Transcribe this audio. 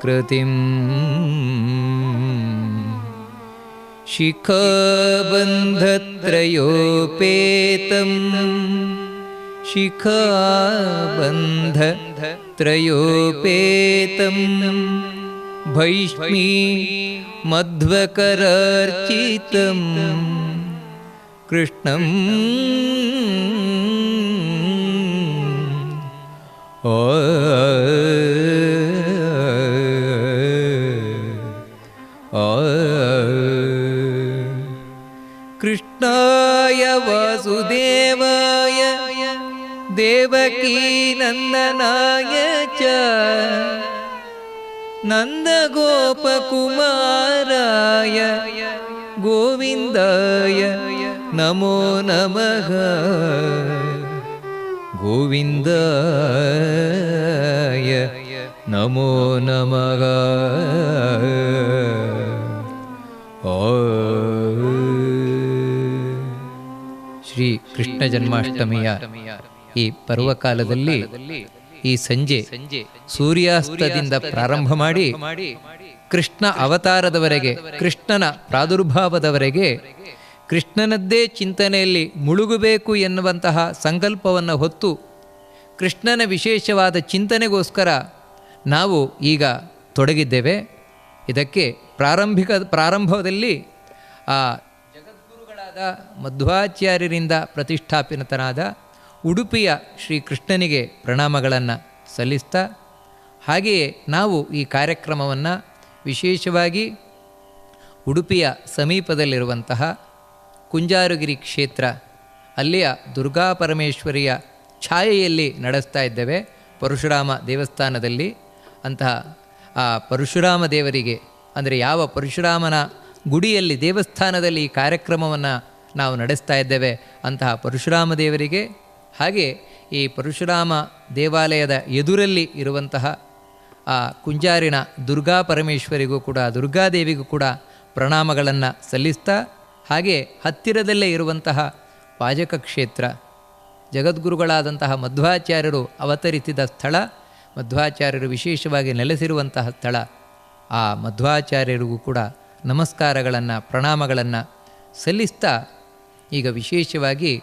ಕೃತಿಂ ಶಿಖಾಬಂಧತ್ರಯೋಪೇತಂ ಶಿಖಾಬಂಧತ್ರಯೋಪೇತಂ ಭೈಷ್ಮೀ ಮಧ್ವಕರಾರ್ಚಿತಂ ಕೃಷ್ಣಂ ಕೃಷ್ಣಾಯ ವಾಸುದೇವಾಯ ದೇವಕೀ ನಂದನಾಯ ಚ ನಂದಗೋಪಕುಮಾರಾಯ ಗೋವಿಂದಾಯ ನಮೋ ನಮಃ ಗೋವಿಂದಾಯ ನಮೋ ನಮಃ. ಶ್ರೀ ಕೃಷ್ಣ ಜನ್ಮಾಷ್ಟಮಿಯ ಈ ಪರ್ವಕಾಲದಲ್ಲಿ ಈ ಸಂಜೆ ಸೂರ್ಯಾಸ್ತದಿಂದ ಪ್ರಾರಂಭ ಮಾಡಿ ಕೃಷ್ಣ ಅವತಾರದವರೆಗೆ, ಕೃಷ್ಣನ ಪ್ರಾದುರ್ಭಾವದವರೆಗೆ ಕೃಷ್ಣನದ್ದೇ ಚಿಂತನೆಯಲ್ಲಿ ಮುಳುಗಬೇಕು ಎನ್ನುವಂತಹ ಸಂಕಲ್ಪವನ್ನು ಹೊತ್ತು ಕೃಷ್ಣನ ವಿಶೇಷವಾದ ಚಿಂತನೆಗೋಸ್ಕರ ನಾವು ಈಗ ತೊಡಗಿದ್ದೇವೆ. ಇದಕ್ಕೆ ಪ್ರಾರಂಭದಲ್ಲಿ ಆ ಜಗದ್ಗುರುಗಳಾದ ಮಧ್ವಾಚಾರ್ಯರಿಂದ ಪ್ರತಿಷ್ಠಾಪಿತನಾದ ಉಡುಪಿಯ ಶ್ರೀ ಕೃಷ್ಣನಿಗೆ ಪ್ರಣಾಮಗಳನ್ನು ಸಲ್ಲಿಸ್ತಾ, ಹಾಗೆಯೇ ನಾವು ಈ ಕಾರ್ಯಕ್ರಮವನ್ನು ವಿಶೇಷವಾಗಿ ಉಡುಪಿಯ ಸಮೀಪದಲ್ಲಿರುವಂತಹ ಕುಂಜಾರುಗಿರಿ ಕ್ಷೇತ್ರ, ಅಲ್ಲಿಯ ದುರ್ಗಾ ಪರಮೇಶ್ವರಿಯ ಛಾಯೆಯಲ್ಲಿ ನಡೆಸ್ತಾ ಇದ್ದೇವೆ. ಪರಶುರಾಮ ದೇವಸ್ಥಾನದಲ್ಲಿ ಅಂತಹ ಆ ಪರಶುರಾಮ ದೇವರಿಗೆ, ಅಂದರೆ ಯಾವ ಪರಶುರಾಮನ ಗುಡಿಯಲ್ಲಿ ದೇವಸ್ಥಾನದಲ್ಲಿ ಈ ಕಾರ್ಯಕ್ರಮವನ್ನು ನಾವು ನಡೆಸ್ತಾ ಇದ್ದೇವೆ ಅಂತಹ ಪರಶುರಾಮ ದೇವರಿಗೆ, ಹಾಗೆ ಈ ಪರಶುರಾಮ ದೇವಾಲಯದ ಎದುರಲ್ಲಿ ಇರುವಂತಹ ಆ ಕುಂಜಾರಿನ ದುರ್ಗಾ ಪರಮೇಶ್ವರಿಗೂ ಕೂಡ, ದುರ್ಗಾದೇವಿಗೂ ಕೂಡ ಪ್ರಣಾಮಗಳನ್ನು ಸಲ್ಲಿಸ್ತಾ, ಹಾಗೆ ಹತ್ತಿರದಲ್ಲೇ ಇರುವಂತಹ ಪಾಜಕ ಕ್ಷೇತ್ರ, ಜಗದ್ಗುರುಗಳಾದಂತಹ ಮಧ್ವಾಚಾರ್ಯರು ಅವತರಿಸಿದ ಸ್ಥಳ, ಮಧ್ವಾಚಾರ್ಯರು ವಿಶೇಷವಾಗಿ ನೆಲೆಸಿರುವಂತಹ ಸ್ಥಳ, ಆ ಮಧ್ವಾಚಾರ್ಯರಿಗೂ ಕೂಡ ನಮಸ್ಕಾರಗಳನ್ನು ಪ್ರಣಾಮಗಳನ್ನು ಸಲ್ಲಿಸ್ತಾ, ಈಗ ವಿಶೇಷವಾಗಿ